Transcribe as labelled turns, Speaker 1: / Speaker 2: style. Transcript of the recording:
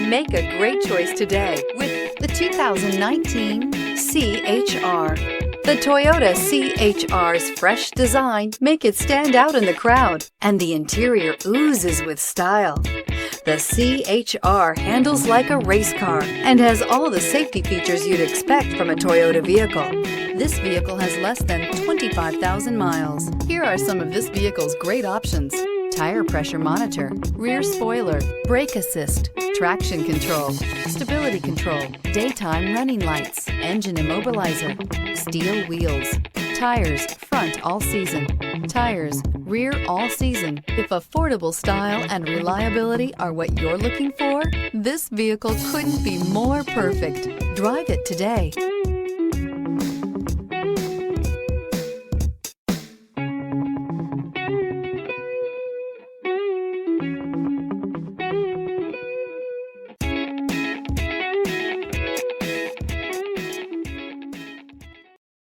Speaker 1: Make a great choice today with the 2019 CHR. The Toyota CHR's fresh design make it stand out in the crowd, and the interior oozes with style. The CHR handles like a race car and has all the safety features you'd expect from a Toyota vehicle. This vehicle has less than 25,000 miles. Here are some of this vehicle's great options: tire pressure monitor, rear spoiler, brake assist, traction control, stability control, daytime running lights, engine immobilizer, steel wheels, tires front all season, tires rear all season. If affordable style and reliability are what you're looking for, this vehicle couldn't be more perfect. Drive it today.